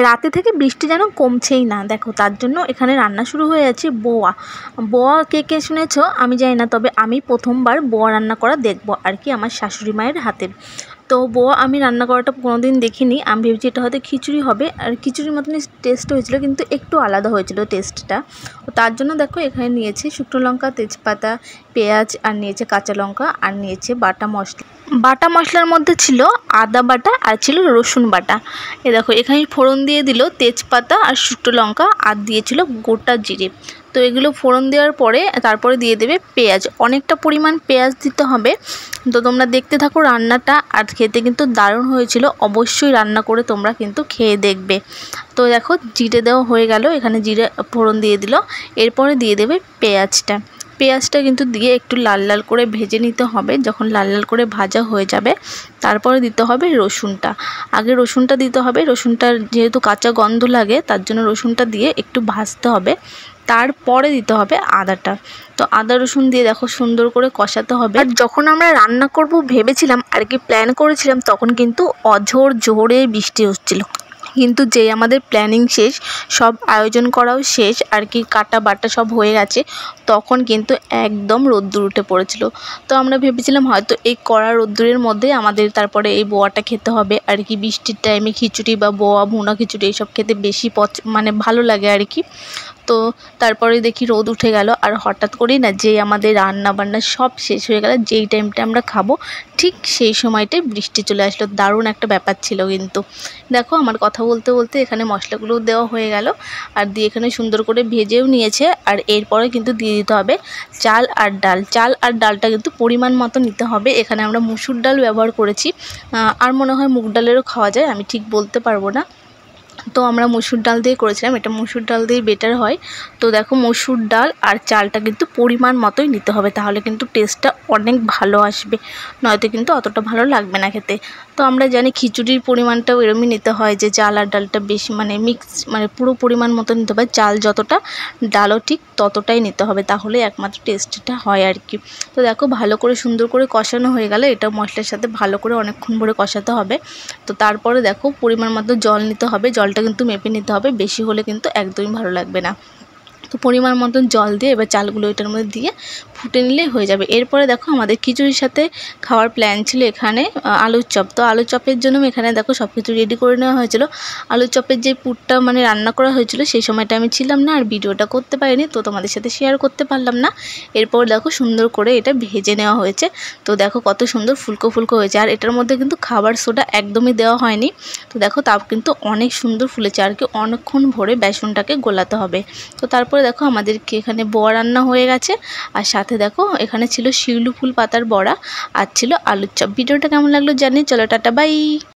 রাতে থেকে বৃষ্টি যেন কমছেই না। দেখো তার জন্য এখানে রান্না শুরু হয়ে যাচ্ছে বোয়া। বোয়া কে কে শুনেছো আমি জানি না, তবে আমি প্রথমবার বোয়া রান্না করা দেখবো আর কি আমার শাশুড়ি মায়ের হাতের। তো বোয়া আমি রান্না করাটা কোনোদিন দেখিনি, আমি ভেবেছি এটা হয়তো খিচুড়ি হবে, আর খিচুড়ির মতনই টেস্ট হয়েছিল কিন্তু একটু আলাদা হয়েছিল টেস্টটা। তার জন্য দেখো এখানে নিয়েছি শুকনো লঙ্কা, তেজপাতা, পেঁয়াজ, আর নিয়েছে কাঁচা লঙ্কা, আর নিয়েছে বাটা মশলা। বাটা মশলার মধ্যে ছিল আদা বাটা আর ছিল রসুন বাটা। এ দেখো এখানে ফোড়ন দিয়ে দিল তেজপাতা আর শুকনো লঙ্কা, আর দিয়েছিল গোটা জিরে। তো এগুলো ফোড়ন দেওয়ার পরে তারপরে দিয়ে দেবে পেঁয়াজ, অনেকটা পরিমাণ পেঁয়াজ দিতে হবে। তো তোমরা দেখতে থাকো রান্নাটা, আর খেতে কিন্তু দারুণ হয়েছিল। অবশ্যই রান্না করে তোমরা কিন্তু খেয়ে দেখবে। তো দেখো জিরে দেওয়া হয়ে গেল, এখানে জিরে ফোড়ন দিয়ে দিল, এরপরে দিয়ে দেবে পেঁয়াজটা। পেঁয়াজটা কিন্তু দিয়ে একটু লাল লাল করে ভেজে নিতে হবে। যখন লাল লাল করে ভাজা হয়ে যাবে তারপরে দিতে হবে রসুনটা। আগে রসুনটা দিতে হবে, রসুনটার যেহেতু কাঁচা গন্ধ লাগে তার জন্য রসুনটা দিয়ে একটু ভাজতে হবে। তারপরে দিতে হবে আদাটা। তো আদা রসুন দিয়ে দেখো সুন্দর করে কষাতে হবে। আর যখন আমরা রান্না করব ভেবেছিলাম আর কি, প্ল্যান করেছিলাম, তখন কিন্তু অঝোর জোরে বৃষ্টি হচ্ছিল। কিন্তু যেই আমাদের প্ল্যানিং শেষ, সব আয়োজন করাও শেষ আর কি, কাটা বাটা সব হয়ে গেছে, তখন কিন্তু একদম রোদ্দুর উঠে পড়েছিল। তো আমরা ভেবেছিলাম হয়তো এই কড়া রোদ্দুরের মধ্যে আমাদের তারপরে এই বোয়াটা খেতে হবে আর কি। বৃষ্টির টাইমে খিচুড়ি বা বোয়া ভুনা খিচুড়ি এইসব খেতে বেশি মানে ভালো লাগে আর কি। তো তারপরে দেখি রোদ উঠে গেল, আর হঠাৎ করেই না যেই আমাদের রান্না বান্না সব শেষ হয়ে গেল, যেই টাইমটা আমরা খাবো ঠিক সেই সময়টায় বৃষ্টি চলে আসলো। দারুণ একটা ব্যাপার ছিল কিন্তু। দেখো আমার কথা বলতে বলতে এখানে মশলাগুলো দেওয়া হয়ে গেল, আর দিয়ে এখানে সুন্দর করে ভেজেও নিয়েছে। আর এরপরে কিন্তু দিয়ে দিতে হবে চাল আর ডাল। চাল আর ডালটা কিন্তু পরিমাণ মতো নিতে হবে। এখানে আমরা মুসুর ডাল ব্যবহার করেছি, আর মনে হয় মুগ ডালেরও খাওয়া যায়, আমি ঠিক বলতে পারবো না। তো আমরা মসুর ডাল দিয়ে করেছিলাম, এটা মসুর ডাল দিয়ে বেটার হয়। তো দেখো মসুর ডাল আর চালটা কিন্তু পরিমাণ মতোই নিতে হবে, তাহলে কিন্তু টেস্টটা অনেক ভালো আসবে, নয়তো কিন্তু অতটা ভালো লাগবে না খেতে। তো আমরা জানি খিচুড়ির পরিমাণটাও এরমই নিতে হয়, যে চাল আর ডালটা বেশি মানে মিক্স মানে পুরো পরিমাণ মতো নিতে হবে। চাল যতটা ডালও ঠিক ততটাই নিতে হবে, তাহলে একমাত্র টেস্টটা হয় আর কি। তো দেখো ভালো করে সুন্দর করে কষানো হয়ে গেল, এটা মশলার সাথে ভালো করে অনেকক্ষণ ভরে কষাতে হবে। তো তারপরে দেখো পরিমাণ মতো জল নিতে হবে, জলটা কিন্তু মেপে নিতে হবে, বেশি হলে কিন্তু একদমই ভালো লাগবে না। তো পরিমাণ মতন জল দিয়ে এবার চালগুলো এটার মধ্যে দিয়ে ফুটে নিলেই হয়ে যাবে। এরপরে দেখো আমাদের খিচুড়ির সাথে খাওয়ার প্ল্যান ছিল এখানে আলুর চপ। তো আলুর চপের জন্য এখানে দেখো সব কিছু রেডি করে নেওয়া হয়েছিল। আলুর চপের যে পুরটা মানে রান্না করা হয়েছিল সেই সময়টা আমি ছিলাম না, আর ভিডিওটা করতে পারিনি, তো তোমাদের সাথে শেয়ার করতে পারলাম না। এরপর দেখো সুন্দর করে এটা ভেজে নেওয়া হয়েছে। তো দেখো কত সুন্দর ফুলকো ফুলকো হয়েছে, আর এটার মধ্যে কিন্তু খাবার সোডা একদমই দেওয়া হয়নি। তো দেখো তাও কিন্তু অনেক সুন্দর ফুলেছে আর কি, অনেকক্ষণ ভরে বেসনটাকে গোলাতে হবে। তো তারপরে দেখো আমাদেরকে এখানে বড়া রান্না হয়ে গেছে, আর সাথে দেখো এখানে ছিল শিউলি ফুল পাতার বড়া, আর ছিল আলুর চপ। ভিডিওটা কেমন লাগলো জানি, চলো টাটা বাই।